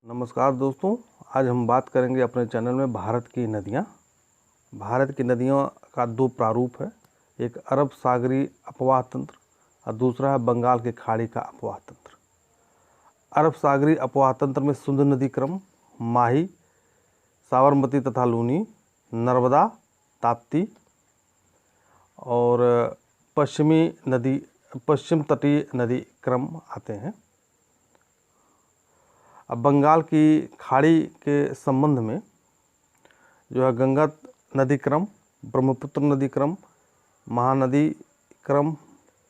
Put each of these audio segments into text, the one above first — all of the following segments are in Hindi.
नमस्कार दोस्तों, आज हम बात करेंगे अपने चैनल में भारत की नदियाँ। भारत की नदियों का दो प्रारूप है, एक अरब सागरी अपवाह तंत्र और दूसरा है बंगाल की खाड़ी का अपवाह तंत्र। अरब सागरी अपवाह तंत्र में सिंधु नदी क्रम, माही, साबरमती तथा लूनी, नर्मदा, ताप्ती और पश्चिम तटीय नदी क्रम आते हैं। अब बंगाल की खाड़ी के संबंध में जो है गंगा नदी क्रम, ब्रह्मपुत्र नदी क्रम, महानदी क्रम,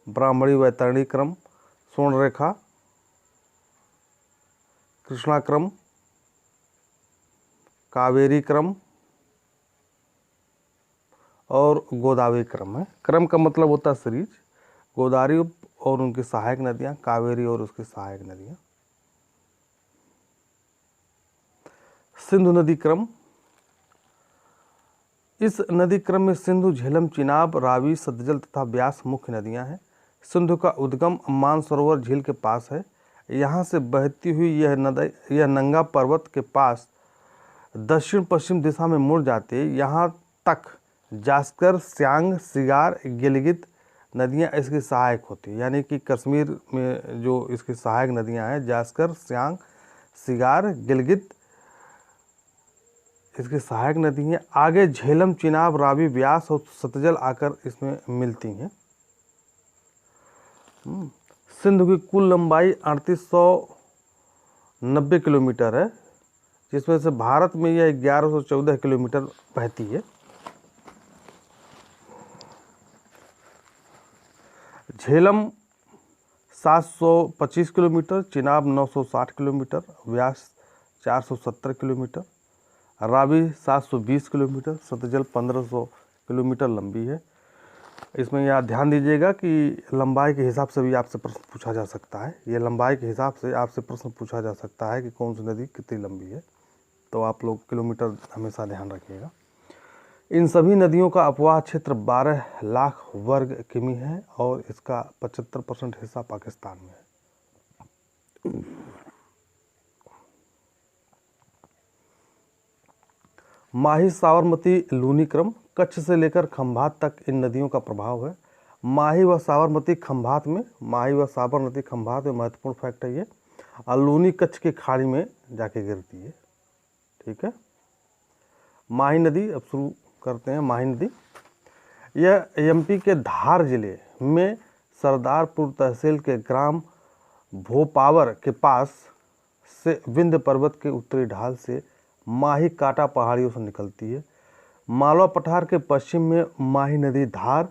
ब्राह्मणी वैतरणी क्रम, स्वर्णरेखा, कृष्णा क्रम, कावेरी क्रम और गोदावरी क्रम है। क्रम का मतलब होता है सीरीज। गोदावरी और उनकी सहायक नदियाँ, कावेरी और उसकी सहायक नदियाँ। सिंधु नदी क्रम, इस नदी क्रम में सिंधु, झेलम, चिनाब, रावी, सतलज तथा ब्यास मुख्य नदियां हैं। सिंधु का उद्गम मानसरोवर झील के पास है। यहाँ से बहती हुई यह नंगा पर्वत के पास दक्षिण पश्चिम दिशा में मुड़ जाती है। यहाँ तक जास्कर, स्यांग, सिगार, गिलगित नदियाँ इसकी सहायक होती है। यानी कि कश्मीर में जो इसकी सहायक नदियाँ हैं, जास्कर, स्यांग, सिगार, गिलगित इसकी सहायक नदी हैं। आगे झेलम, चिनाब, रावी, ब्यास और सतलज आकर इसमें मिलती हैं। सिंधु की कुल लंबाई 3890 किलोमीटर है, जिसमें से भारत में यह 1114 किलोमीटर बहती है। झेलम 725 किलोमीटर, चिनाब 960 किलोमीटर, व्यास 470 kilometre, Ravi 720 kilometre, Sutlej 1500 kilometre लंबी है। इसमें यह ध्यान दीजिएगा कि लंबाई के हिसाब से भी आपसे प्रश्न पूछा जा सकता है। ये लंबाई के हिसाब से आपसे प्रश्न पूछा जा सकता है कि कौन सी नदी कितनी लंबी है, तो आप लोग किलोमीटर हमेशा ध्यान रखिएगा। इन सभी नदियों का अपवाह क्षेत्र 12 लाख वर्ग किमी है और इसका 75% हिस्सा पाकिस्तान में है। माही, साबरमती, लूनी क्रम, कच्छ से लेकर खंभात तक इन नदियों का प्रभाव है। माही व साबरमती खंभात में महत्वपूर्ण फैक्ट है ये, और लूनी कच्छ की खाड़ी में जाके गिरती है। ठीक है। माही नदी, अब शुरू करते हैं। माही नदी यह एमपी के धार जिले में सरदारपुर तहसील के ग्राम भोपावर के पास से विंध्य पर्वत के उत्तरी ढाल से माही काटा पहाड़ियों से निकलती है। मालवा पठार के पश्चिम में माही नदी धार,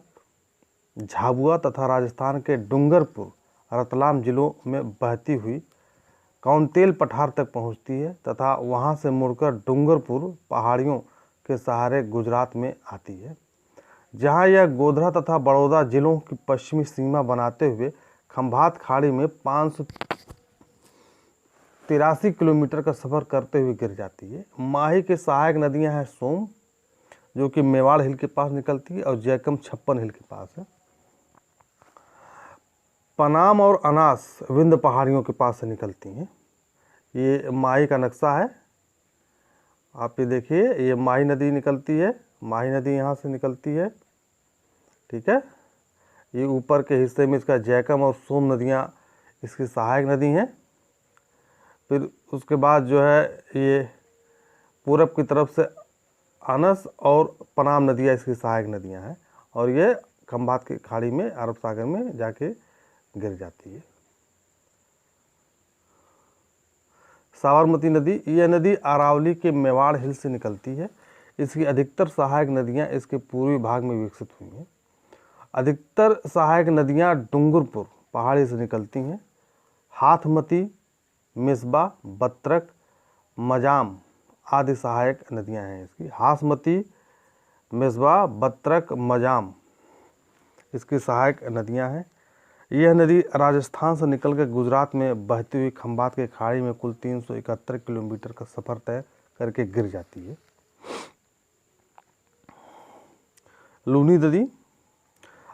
झाबुआ तथा राजस्थान के डूंगरपुर, रतलाम जिलों में बहती हुई कौंतेल पठार तक पहुंचती है तथा वहां से मुड़कर डूंगरपुर पहाड़ियों के सहारे गुजरात में आती है, जहां यह गोधरा तथा बड़ौदा जिलों की पश्चिमी सीमा बनाते हुए खंभात खाड़ी में 583 किलोमीटर का सफर करते हुए गिर जाती है। माही के सहायक नदियां हैं सोम, जो कि मेवाड़ हिल के पास निकलती है, और जैकम 56 हिल के पास है। पनाम और अनास विंध्य पहाड़ियों के पास से निकलती हैं। ये माही का नक्शा है, आप ये देखिए, ये माही नदी निकलती है। माही नदी यहाँ से निकलती है। ठीक है। ये ऊपर के हिस्से में इसका जैकम और सोम नदियाँ इसकी सहायक नदी हैं। फिर उसके बाद जो है ये पूरब की तरफ से अनस और पनाम नदियाँ इसकी सहायक नदियाँ हैं, और ये खंभात की खाड़ी में अरब सागर में जाके गिर जाती है। साबरमती नदी, यह नदी अरावली के मेवाड़ हिल से निकलती है। इसकी अधिकतर सहायक नदियाँ इसके पूर्वी भाग में विकसित हुई हैं। अधिकतर सहायक नदियाँ डूंगरपुर पहाड़ी से निकलती हैं। हाथमती, मिसबा, बत्रक, मजाम आदि सहायक नदियां हैं इसकी। हासमती, मिसबा, बत्रक, मजाम इसकी सहायक नदियां हैं। यह नदी राजस्थान से निकलकर गुजरात में बहती हुई खंभात के खाड़ी में कुल 371 किलोमीटर का सफर तय करके गिर जाती है। लूनी नदी,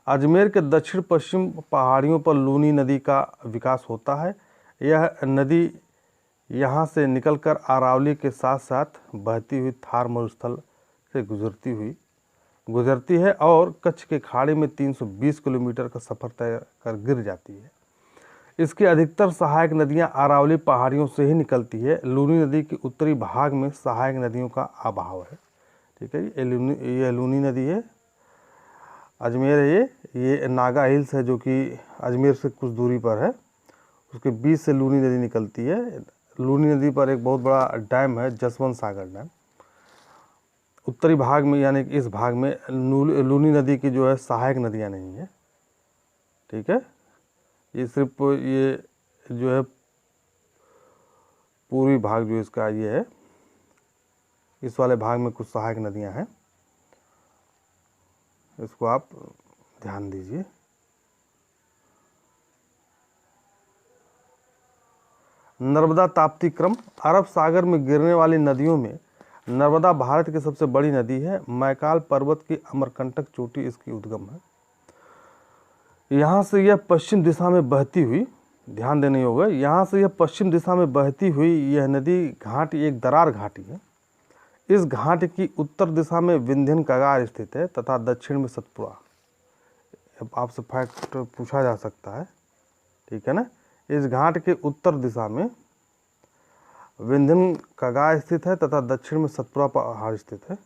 अजमेर के दक्षिण पश्चिम पहाड़ियों पर लूनी नदी का विकास होता है। यह नदी यहाँ से निकलकर अरावली के साथ साथ बहती हुई थार मरुस्थल से गुजरती है और कच्छ के खाड़ी में 320 किलोमीटर का सफ़र तय कर गिर जाती है। इसकी अधिकतर सहायक नदियां अरावली पहाड़ियों से ही निकलती है। लूनी नदी के उत्तरी भाग में सहायक नदियों का अभाव है। ठीक है, ये लूनी नदी है, अजमेर है, ये नागा हिल्स है जो कि अजमेर से कुछ दूरी पर है, उसके बीच से लूनी नदी निकलती है। लूनी नदी पर एक बहुत बड़ा डैम है, जसवंत सागर डैम। उत्तरी भाग में यानी कि इस भाग में लूनी नदी की जो है सहायक नदियां नहीं है। ठीक है, ये सिर्फ ये जो है पूर्वी भाग जो इसका ये है, इस वाले भाग में कुछ सहायक नदियां हैं, इसको आप ध्यान दीजिए। नर्मदा ताप्ती क्रम। अरब सागर में गिरने वाली नदियों में नर्मदा भारत की सबसे बड़ी नदी है। मैकाल पर्वत की अमरकंटक चोटी इसकी उद्गम है। यहाँ से यह पश्चिम दिशा में बहती हुई, ध्यान देने योग्य, यहाँ से यह पश्चिम दिशा में बहती हुई यह नदी घाटी एक दरार घाटी है। इस घाटी की उत्तर दिशा में विंध्यन कगार स्थित है तथा दक्षिण में सतपुड़ा। अब आपसे फैक्ट पूछा जा सकता है, ठीक है ना। इस घाट के उत्तर दिशा में विंध्यन कगार स्थित है तथा दक्षिण में सतपुड़ा पहाड़ स्थित है।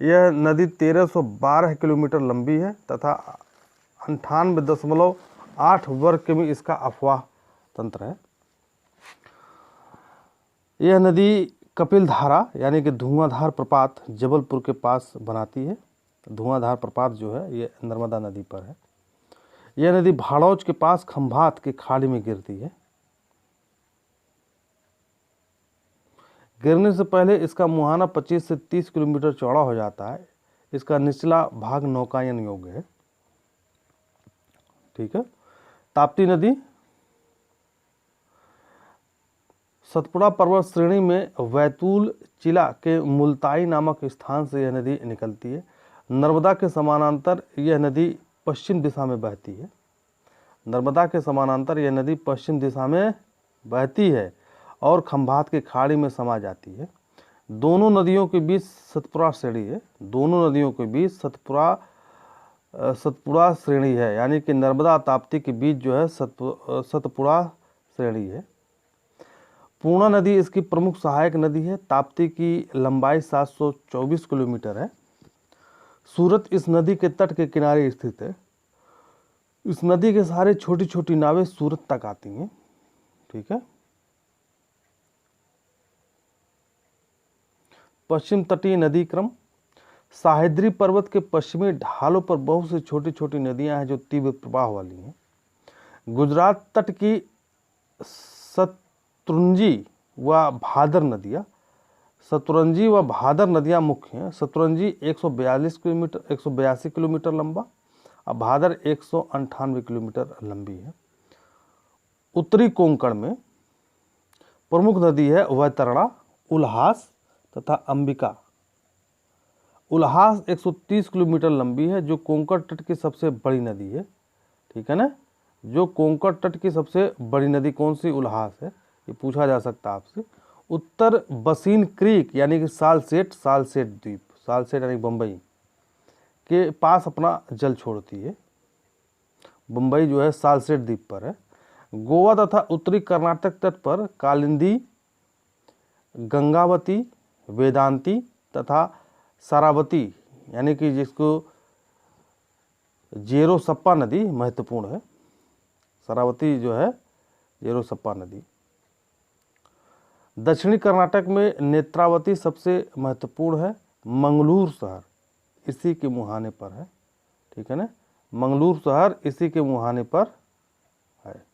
यह नदी 1312 किलोमीटर लंबी है तथा 98.8 वर्ग किमी इसका अफवाह तंत्र है। यह नदी कपिलधारा यानी कि धुआंधार प्रपात जबलपुर के पास बनाती है। धुआंधार प्रपात जो है ये नर्मदा नदी पर है। यह नदी भाड़ौच के पास खंभात के खाड़ी में गिरती है। गिरने से पहले इसका मुहाना 25 से 30 किलोमीटर चौड़ा हो जाता है। इसका निचला भाग नौकायन योग्य है। ठीक है। ताप्ती नदी सतपुड़ा पर्वत श्रेणी में वैतूल जिला के मुल्ताई नामक स्थान से यह नदी निकलती है। नर्मदा के समानांतर यह नदी पश्चिम दिशा में बहती है। नर्मदा के समानांतर यह नदी पश्चिम दिशा में बहती है और खंभात के खाड़ी में समा जाती है। दोनों नदियों के बीच सतपुड़ा श्रेणी है। दोनों नदियों के बीच सतपुड़ा श्रेणी है, यानी कि नर्मदा ताप्ती के बीच जो है सतपुड़ा श्रेणी है। पूर्णा नदी इसकी प्रमुख सहायक नदी है। ताप्ती की लंबाई 724 किलोमीटर है। सूरत इस नदी के तट के किनारे स्थित है। इस नदी के सहारे छोटी छोटी नावें सूरत तक आती हैं। ठीक है। पश्चिम तटीय नदी क्रम। साहिद्री पर्वत के पश्चिमी ढालों पर बहुत सी छोटी छोटी नदियां हैं जो तीव्र प्रवाह वाली हैं। गुजरात तट की शतरंजी व भादर नदियां मुख्य हैं। शतरंजी 182 किलोमीटर लंबा और भादर 198 किलोमीटर लंबी है। उत्तरी कोंकण में प्रमुख नदी है वैतरणा, उल्हास तथा अंबिका। उल्हास 130 किलोमीटर लंबी है जो कोंकण तट की सबसे बड़ी नदी है। ठीक है ना। जो कोंकण तट की सबसे बड़ी नदी कौन सी? उल्हास है। ये पूछा जा सकता है आपसे। उत्तर बसीन क्रीक यानी कि सालसेट द्वीप, सालसेट यानी बम्बई के पास अपना जल छोड़ती है। बम्बई जो है सालसेट द्वीप पर है। गोवा तथा उत्तरी कर्नाटक तट पर कालिंदी, गंगावती, वेदांती तथा सारावती यानी कि जिसको जेरोसप्पा नदी महत्वपूर्ण है। सारावती जो है जेरोसप्पा नदी। दक्षिणी कर्नाटक में नेत्रावती सबसे महत्वपूर्ण है। मंगलूर शहर इसी के मुहाने पर है। ठीक है ना। मंगलूर शहर इसी के मुहाने पर है।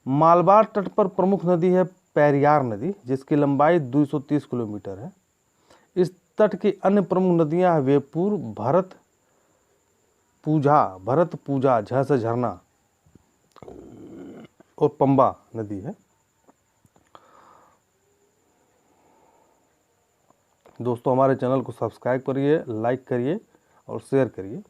मालबार तट पर प्रमुख नदी है पेरियार नदी जिसकी लंबाई 230 किलोमीटर है। इस तट की अन्य प्रमुख नदियां हैं वेपुर, भरत पूजा झ से झरना और पंबा नदी है। दोस्तों हमारे चैनल को सब्सक्राइब करिए, लाइक करिए और शेयर करिए।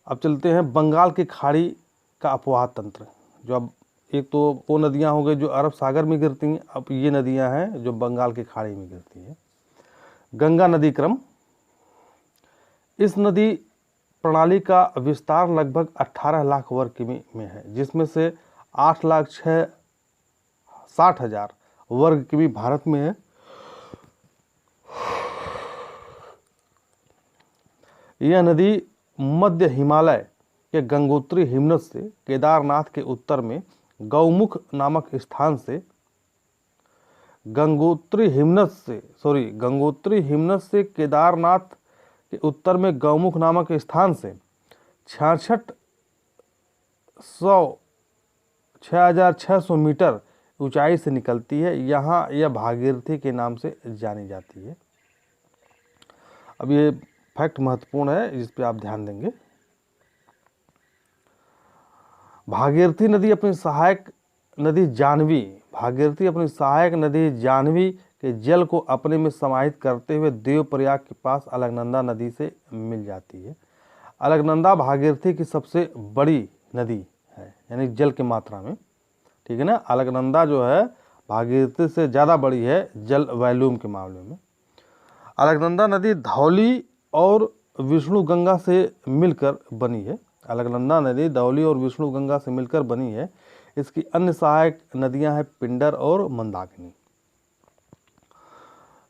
अब चलते हैं बंगाल की खाड़ी का अपवाह तंत्र। जो अब एक तो वो नदियाँ हो गई जो अरब सागर में गिरती हैं, अब ये नदियाँ हैं जो बंगाल की खाड़ी में गिरती हैं। गंगा नदी क्रम, इस नदी प्रणाली का विस्तार लगभग 18 लाख वर्ग किमी में है, जिसमें से 8,60,000 वर्ग किमी भारत में है। यह नदी मध्य हिमालय के गंगोत्री हिमनद से केदारनाथ के उत्तर में गौमुख नामक स्थान से गंगोत्री हिमनद से केदारनाथ के उत्तर में गौमुख नामक स्थान से 6,600 मीटर ऊंचाई से निकलती है। यहाँ यह भागीरथी के नाम से जानी जाती है। अब ये फैक्ट महत्वपूर्ण है, जिस पे आप ध्यान देंगे। भागीरथी नदी अपनी सहायक नदी जाह्नवी के जल को अपने में समाहित करते हुए देवप्रयाग के पास अलकनंदा नदी से मिल जाती है। अलकनंदा भागीरथी की सबसे बड़ी नदी है, यानी जल की मात्रा में, ठीक है ना। अलकनंदा जो है भागीरथी से ज़्यादा बड़ी है जल वॉल्यूम के मामले में। अलकनंदा नदी धौली और विष्णुगंगा से मिलकर बनी है। अलकनंदा नदी धौली और विष्णुगंगा से मिलकर बनी है। इसकी अन्य सहायक नदियां हैं पिंडर और मंदाकिनी।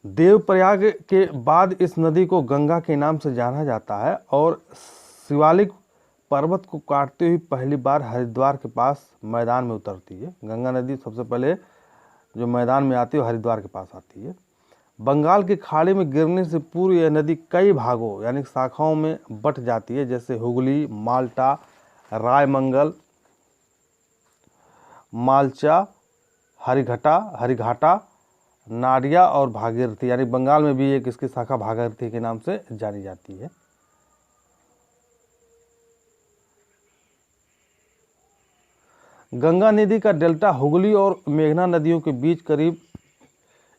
देवप्रयाग के बाद इस नदी को गंगा के नाम से जाना जाता है और शिवालिक पर्वत को काटते हुए पहली बार हरिद्वार के पास मैदान में उतरती है। गंगा नदी सबसे पहले जो मैदान में आती है हरिद्वार के पास आती है। बंगाल की खाड़ी में गिरने से पूर्व यह नदी कई भागों यानी शाखाओं में बट जाती है, जैसे हुगली, माल्टा, रायमंगल, मालचा, हरिघाटा, नाडिया और भागीरथी, यानी बंगाल में भी एक इसकी शाखा भागीरथी के नाम से जानी जाती है। गंगा नदी का डेल्टा हुगली और मेघना नदियों के बीच करीब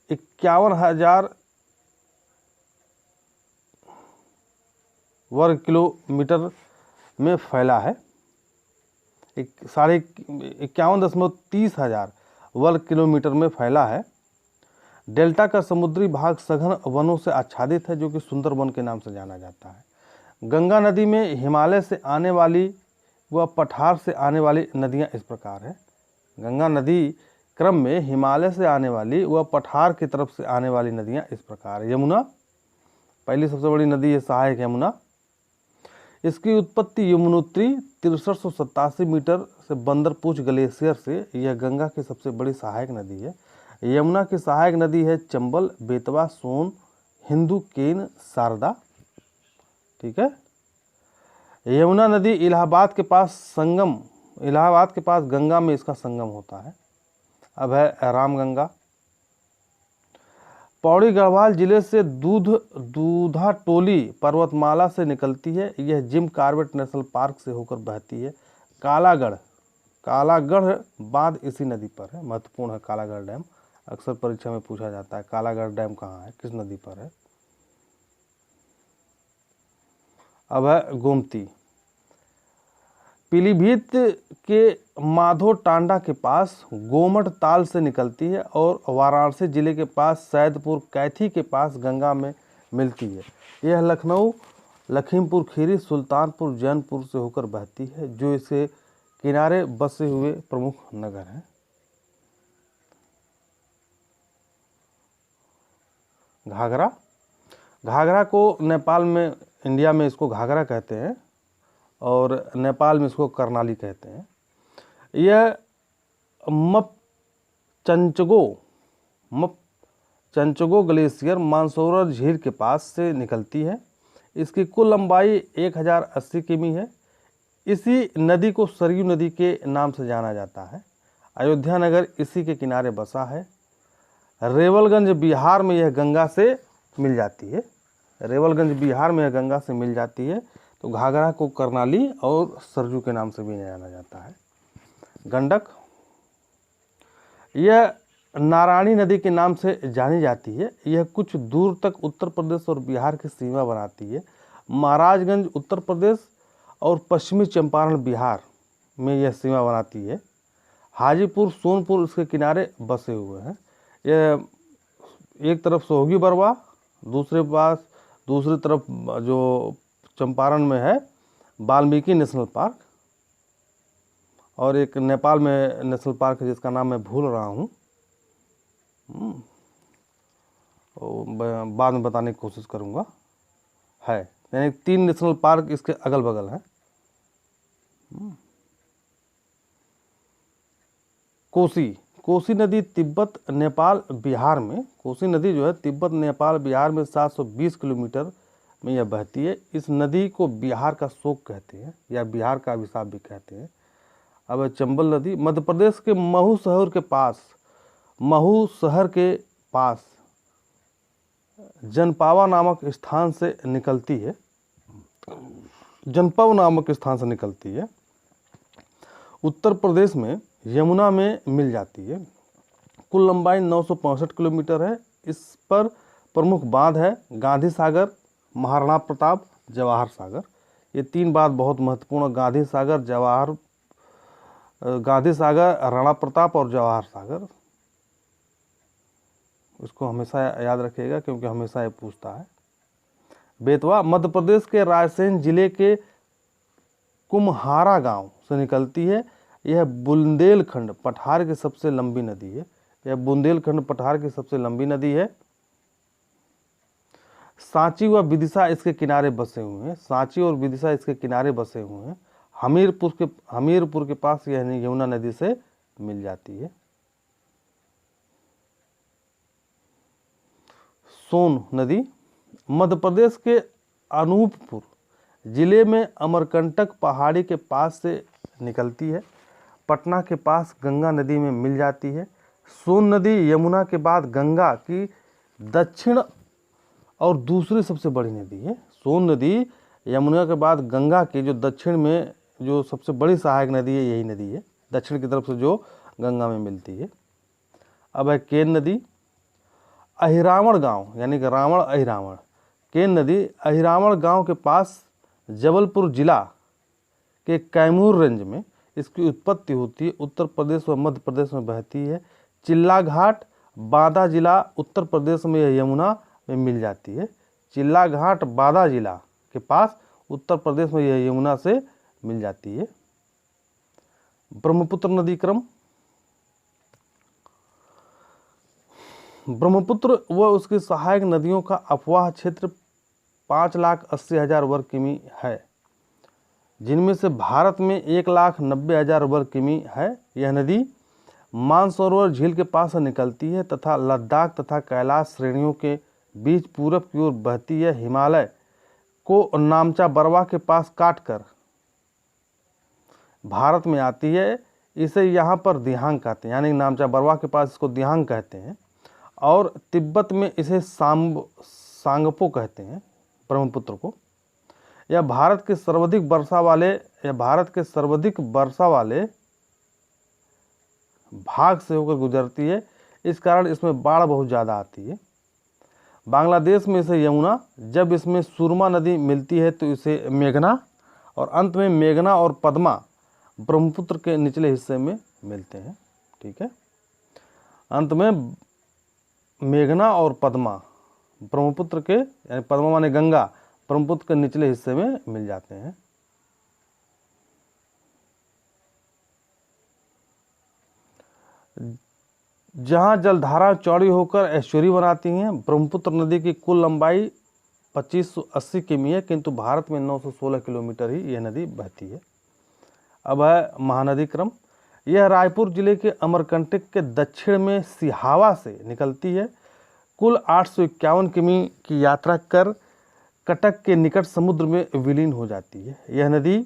51,000 वर्ग किलोमीटर में फैला है। 51,30,000 वर्ग किलोमीटर में फैला है। डेल्टा का समुद्री भाग सघन वनों से आच्छादित है, जो कि सुंदरवन के नाम से जाना जाता है। गंगा नदी में हिमालय से आने वाली व पठार से आने वाली नदियां इस प्रकार है। गंगा नदी क्रम में हिमालय से आने वाली व पठार की तरफ से आने वाली नदियां इस प्रकार है। यमुना पहली सबसे बड़ी नदी है, सहायक यमुना। इसकी उत्पत्ति यमुनोत्री 6387 मीटर से बंदरपूछ ग्लेशियर से, यह गंगा की सबसे बड़ी सहायक नदी है। यमुना की सहायक नदी है चंबल, बेतवा, सोन, हिंदू, केन, शारदा, ठीक है। यमुना नदी इलाहाबाद के पास गंगा में इसका संगम होता है। अब है रामगंगा। पौड़ी गढ़वाल जिले से दूधाटोली पर्वतमाला से निकलती है। यह जिम कॉर्बेट नेशनल पार्क से होकर बहती है। कालागढ़ बांध इसी नदी पर है। महत्वपूर्ण है कालागढ़ डैम, अक्सर परीक्षा में पूछा जाता है कालागढ़ डैम कहाँ है, किस नदी पर है। अब है गोमती। पीलीभीत के माधो टांडा के पास गोमट ताल से निकलती है और वाराणसी जिले के पास सैदपुर कैथी के पास गंगा में मिलती है। यह लखनऊ, लखीमपुर खीरी, सुल्तानपुर, जौनपुर से होकर बहती है, जो इसके किनारे बसे हुए प्रमुख नगर हैं। घाघरा को नेपाल में, इंडिया में इसको घाघरा कहते हैं और नेपाल में इसको कर्नाली कहते हैं। यह मपचंचगो ग्लेशियर मानसरोवर झील के पास से निकलती है। इसकी कुल लंबाई 1080 किमी है। इसी नदी को सरयू नदी के नाम से जाना जाता है। अयोध्या नगर इसी के किनारे बसा है। रेवलगंज बिहार में यह गंगा से मिल जाती है। तो घाघरा को कर्नाली और सरजू के नाम से भी जाना जाता है। गंडक, यह नारायणी नदी के नाम से जानी जाती है। यह कुछ दूर तक उत्तर प्रदेश और बिहार की सीमा बनाती है। महाराजगंज उत्तर प्रदेश और पश्चिमी चंपारण बिहार में यह सीमा बनाती है। हाजीपुर सोनपुर इसके किनारे बसे हुए हैं। ये एक तरफ सोहगी बरवा, दूसरी तरफ जो चंपारण में है वाल्मीकि नेशनल पार्क, और एक नेपाल में नेशनल पार्क है जिसका नाम मैं भूल रहा हूँ, बाद में बताने की कोशिश करूँगा। है यानी 3 नेशनल पार्क इसके अगल बगल हैं। कोसी नदी तिब्बत नेपाल बिहार में, कोसी नदी जो है तिब्बत नेपाल बिहार में 720 किलोमीटर में यह बहती है। इस नदी को बिहार का शोक कहते हैं या बिहार का अभिशाप भी कहते हैं। अब चंबल नदी मध्य प्रदेश के महू शहर के पास जनपावा नामक स्थान से निकलती है। उत्तर प्रदेश में यमुना में मिल जाती है। कुल लंबाई 965 किलोमीटर है। इस पर प्रमुख बांध है गांधी सागर, महाराणा प्रताप, जवाहर सागर। ये 3 बांध बहुत महत्वपूर्ण, गांधी सागर, राणा प्रताप और जवाहर सागर। इसको हमेशा याद रखिएगा क्योंकि हमेशा ये पूछता है। बेतवा मध्य प्रदेश के रायसेन जिले के कुम्हारा गांव से निकलती है। यह बुंदेलखंड पठार की सबसे लंबी नदी है। सांची व विदिशा इसके किनारे बसे हुए हैं। हमीरपुर के पास यह यमुना नदी से मिल जाती है। सोन नदी मध्य प्रदेश के अनूपपुर जिले में अमरकंटक पहाड़ी के पास से निकलती है। पटना के पास गंगा नदी में मिल जाती है। सोन नदी यमुना के बाद गंगा की दक्षिण और दूसरी सबसे बड़ी नदी है। सोन नदी यमुना के बाद गंगा की जो दक्षिण में जो सबसे बड़ी सहायक नदी है, यही नदी है, दक्षिण की तरफ से जो गंगा में मिलती है। अब है केन नदी। अहिरावण गांव यानी कि रावण अहिरावण, केन नदी अहिरावण गांव के पास जबलपुर जिला के कैमूर रेंज में इसकी उत्पत्ति होती है। उत्तर प्रदेश व मध्य प्रदेश में बहती है। चिल्ला घाट बांदा जिला उत्तर प्रदेश में यह यमुना में मिल जाती है। चिल्ला घाट बांदा जिला के पास उत्तर प्रदेश में यह यमुना से मिल जाती है। ब्रह्मपुत्र नदी क्रम। ब्रह्मपुत्र व उसकी सहायक नदियों का अफवाह क्षेत्र 5,80,000 वर्ग किमी है, जिनमें से भारत में 1,90,000 वर्ग किमी है। यह नदी मानसरोवर झील के पास से निकलती है तथा लद्दाख तथा कैलाश श्रेणियों के बीच पूरब की ओर बहती है। हिमालय को नामचा बरवा के पास काटकर भारत में आती है। इसे यहाँ पर दिहांग कहते हैं, यानी नामचा बरवा के पास इसको दिहांग कहते हैं, और तिब्बत में इसे सांगपो कहते हैं ब्रह्मपुत्र को। यह भारत के सर्वाधिक वर्षा वाले भाग से होकर गुजरती है। इस कारण इसमें बाढ़ बहुत ज़्यादा आती है। बांग्लादेश में इसे यमुना, जब इसमें सुरमा नदी मिलती है तो इसे मेघना, और अंत में मेघना और पद्मा ब्रह्मपुत्र के निचले हिस्से में मिलते हैं। ठीक है, अंत में मेघना और पद्मा ब्रह्मपुत्र के, यानी पद्मा माने गंगा, ब्रह्मपुत्र के निचले हिस्से में मिल जाते हैं। जहां जलधारा चौड़ी होकर एस्चुरी बनाती हैं। ब्रह्मपुत्र नदी की कुल लंबाई 2580 किमी है, किंतु भारत में 916 किलोमीटर ही यह नदी बहती है। अब है महानदी क्रम। यह रायपुर जिले के अमरकंटक के दक्षिण में सिहावा से निकलती है। कुल 851 किमी की यात्रा कर कटक के निकट समुद्र में विलीन हो जाती है। यह नदी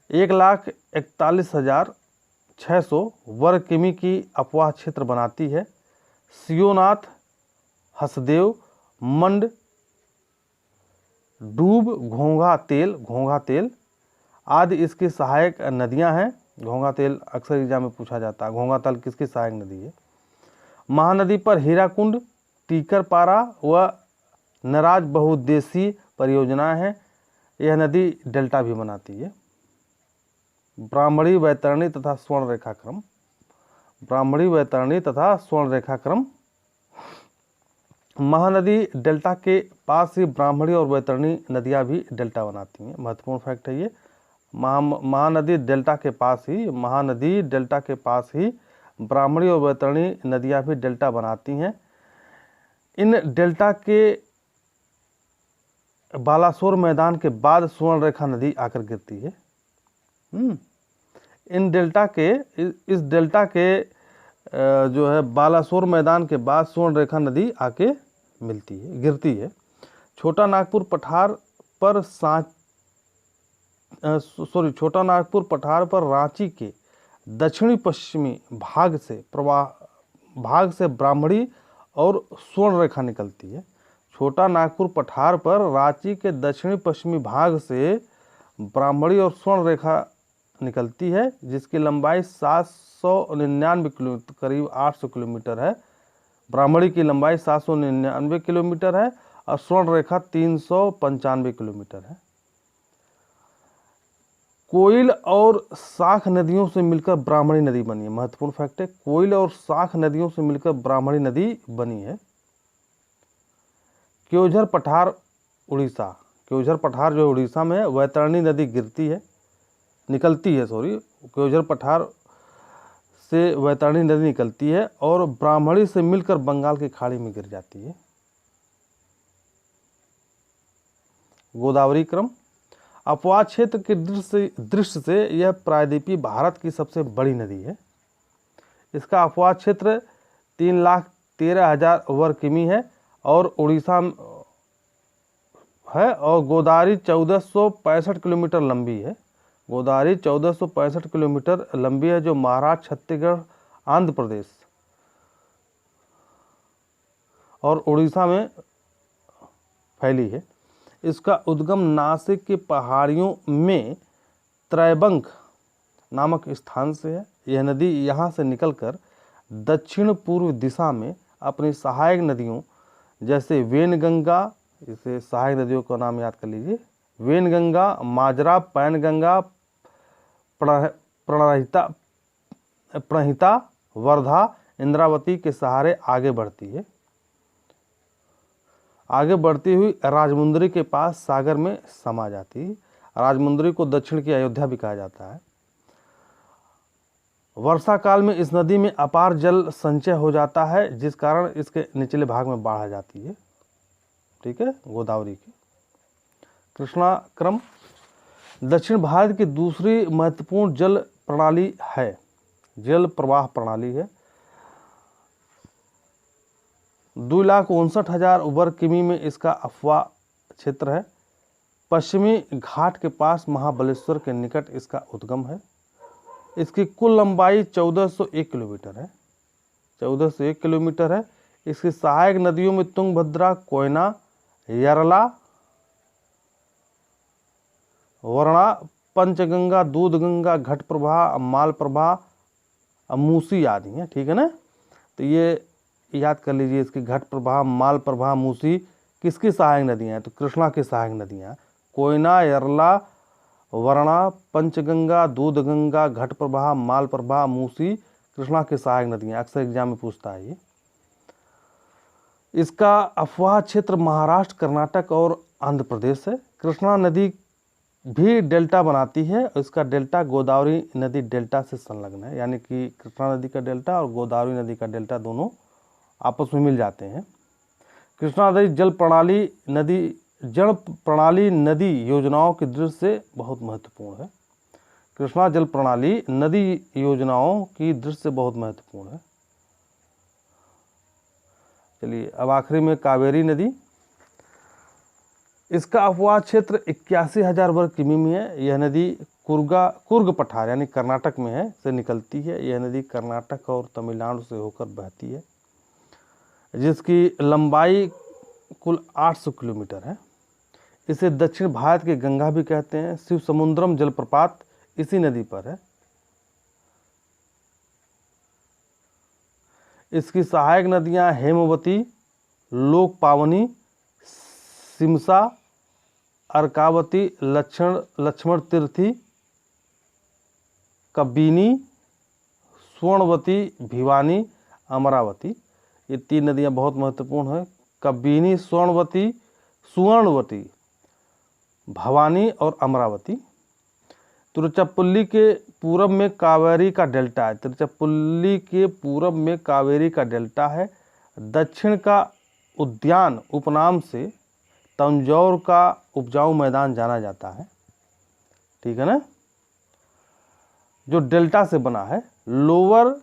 1,41,600 वर्ग किमी की अपवाह क्षेत्र बनाती है। सियोनाथ, हसदेव, मंड, डूब, घोंघा तेल आदि इसकी सहायक नदियां हैं। घोंघा तेल अक्सर एग्जाम में पूछा जाता है, घोंघा तेल किसकी सहायक नदी है। महानदी पर हीराकुंड, टीकरपारा व नराज बहुउद्देशीय परियोजनाएं हैं। यह नदी डेल्टा भी बनाती है। ब्राह्मणी, वैतरणी तथा स्वर्ण रेखा क्रम। ब्राह्मणी, वैतरणी तथा स्वर्ण रेखा क्रम। महानदी डेल्टा के पास ही ब्राह्मणी और वैतरणी नदियां भी डेल्टा बनाती हैं। महत्वपूर्ण फैक्ट है ये। महानदी डेल्टा के पास ही, महानदी डेल्टा के पास ही ब्राह्मणी और वैतरणी नदियां भी डेल्टा बनाती हैं। इन डेल्टा के बालासोर मैदान के बाद स्वर्ण रेखा नदी आकर गिरती है। इन डेल्टा के, इस डेल्टा के जो है बालासोर मैदान के बाद स्वर्ण रेखा नदी आके मिलती है, गिरती है। छोटा नागपुर पठार पर छोटा नागपुर पठार पर रांची के दक्षिणी पश्चिमी भाग से ब्राह्मणी और स्वर्ण रेखा निकलती है। छोटा नागपुर पठार पर रांची के दक्षिणी पश्चिमी भाग से ब्राह्मणी और स्वर्ण रेखा निकलती है, जिसकी लंबाई 799 किलोमीटर, करीब 800 किलोमीटर है। ब्राह्मणी की लंबाई 799 किलोमीटर है और स्वर्ण रेखा 395 किलोमीटर है। कोइल और साख नदियों से मिलकर ब्राह्मणी नदी बनी है। महत्वपूर्ण फैक्ट है, कोइल और साख नदियों से मिलकर ब्राह्मणी नदी बनी है। क्योझर पठार उड़ीसा, क्योझर पठार जो उड़ीसा में है, वैतरणी नदी निकलती है। क्योझर पठार से वैतरणी नदी निकलती है और ब्राह्मणी से मिलकर बंगाल की खाड़ी में गिर जाती है। गोदावरी क्रम। अपवाद क्षेत्र के दृश्य से यह प्रायद्वीपीय भारत की सबसे बड़ी नदी है। इसका अपवाद क्षेत्र 3,13,000 वर्ग किमी है और उड़ीसा है, और गोदावरी 1465 किलोमीटर लंबी है। गोदावरी 1465 किलोमीटर लंबी है, जो महाराष्ट्र, छत्तीसगढ़, आंध्र प्रदेश और उड़ीसा में फैली है। इसका उद्गम नासिक की पहाड़ियों में त्रैबंक नामक स्थान से है। यह नदी यहाँ से निकलकर दक्षिण पूर्व दिशा में अपनी सहायक नदियों जैसे वेनगंगा, इसे सहायक नदियों का नाम याद कर लीजिए, वेनगंगा, माजरा, पैनगंगा, प्रणहिता, वर्धा, इंद्रावती के सहारे आगे बढ़ती है। आगे बढ़ती हुई राजमुंदरी के पास सागर में समा जाती है। राजमुंदरी को दक्षिण की अयोध्या भी कहा जाता है। वर्षा काल में इस नदी में अपार जल संचय हो जाता है, जिस कारण इसके निचले भाग में बाढ़ आ जाती है। ठीक है, गोदावरी की। कृष्णा क्रम। दक्षिण भारत की दूसरी महत्वपूर्ण जल प्रणाली है, जल प्रवाह प्रणाली है। 2,59,000 वर्ग किमी में इसका अफवाह क्षेत्र है। पश्चिमी घाट के पास महाबलेश्वर के निकट इसका उद्गम है। इसकी कुल लंबाई 1401 किलोमीटर है, 1401 किलोमीटर है। इसकी सहायक नदियों में तुंगभद्रा, कोयना, यरला, वर्णा, पंचगंगा, दूधगंगा, घटप्रभा, मालप्रभा, मूसी आदि हैं। ठीक है ना, तो ये याद कर लीजिए। इसकी घटप्रभा, मालप्रभा, मूसी किसकी सहायक नदियाँ हैं? तो कृष्णा की सहायक नदियाँ। कोयना, यरला, वर्णा, पंचगंगा, दूधगंगा, घटप्रभा, मालप्रभा, मूसी कृष्णा की सहायक नदियाँ। अक्सर एग्जाम में पूछता है ये। इसका अफवाह क्षेत्र महाराष्ट्र, कर्नाटक और आंध्र प्रदेश है। कृष्णा नदी भी डेल्टा बनाती है। इसका डेल्टा गोदावरी नदी डेल्टा से संलग्न है, यानी कि कृष्णा नदी का डेल्टा और गोदावरी नदी का डेल्टा दोनों आपस में मिल जाते हैं। कृष्णा नदी जल प्रणाली नदी योजनाओं की दृष्टि से बहुत महत्वपूर्ण है। कृष्णा जल प्रणाली नदी योजनाओं की दृष्टि से बहुत महत्वपूर्ण है। चलिए अब आखिरी में कावेरी नदी। इसका अपवाद क्षेत्र 81,000 वर्ग किमी में है। यह नदी कुर्ग पठार यानी कर्नाटक में है से निकलती है। यह नदी कर्नाटक और तमिलनाडु से होकर बहती है, जिसकी लंबाई कुल 800 किलोमीटर है। इसे दक्षिण भारत की गंगा भी कहते हैं। शिव समुद्रम जलप्रपात इसी नदी पर है। इसकी सहायक नदियां हेमवती, लोकपावनी, सिमसा, अर्कावती, लक्ष्मण तीर्थी, कबिनी, स्वर्णवती, भिवानी, अमरावती। ये 3 नदियाँ बहुत महत्वपूर्ण हैं। कबिनी, सुवर्णवती, भवानी और अमरावती। तिरुचिरापल्ली के पूरब में कावेरी का डेल्टा है। तिरुचिरापल्ली के पूरब में कावेरी का डेल्टा है। दक्षिण का उद्यान उपनाम से तंजौर का उपजाऊ मैदान जाना जाता है। ठीक है ना। जो डेल्टा से बना है, लोअर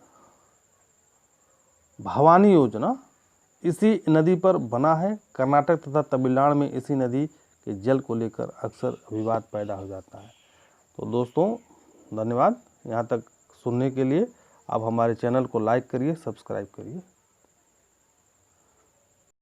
भवानी योजना इसी नदी पर बना है। कर्नाटक तथा तमिलनाडु में इसी नदी के जल को लेकर अक्सर विवाद पैदा हो जाता है। तो दोस्तों धन्यवाद यहाँ तक सुनने के लिए। आप हमारे चैनल को लाइक करिए, सब्सक्राइब करिए।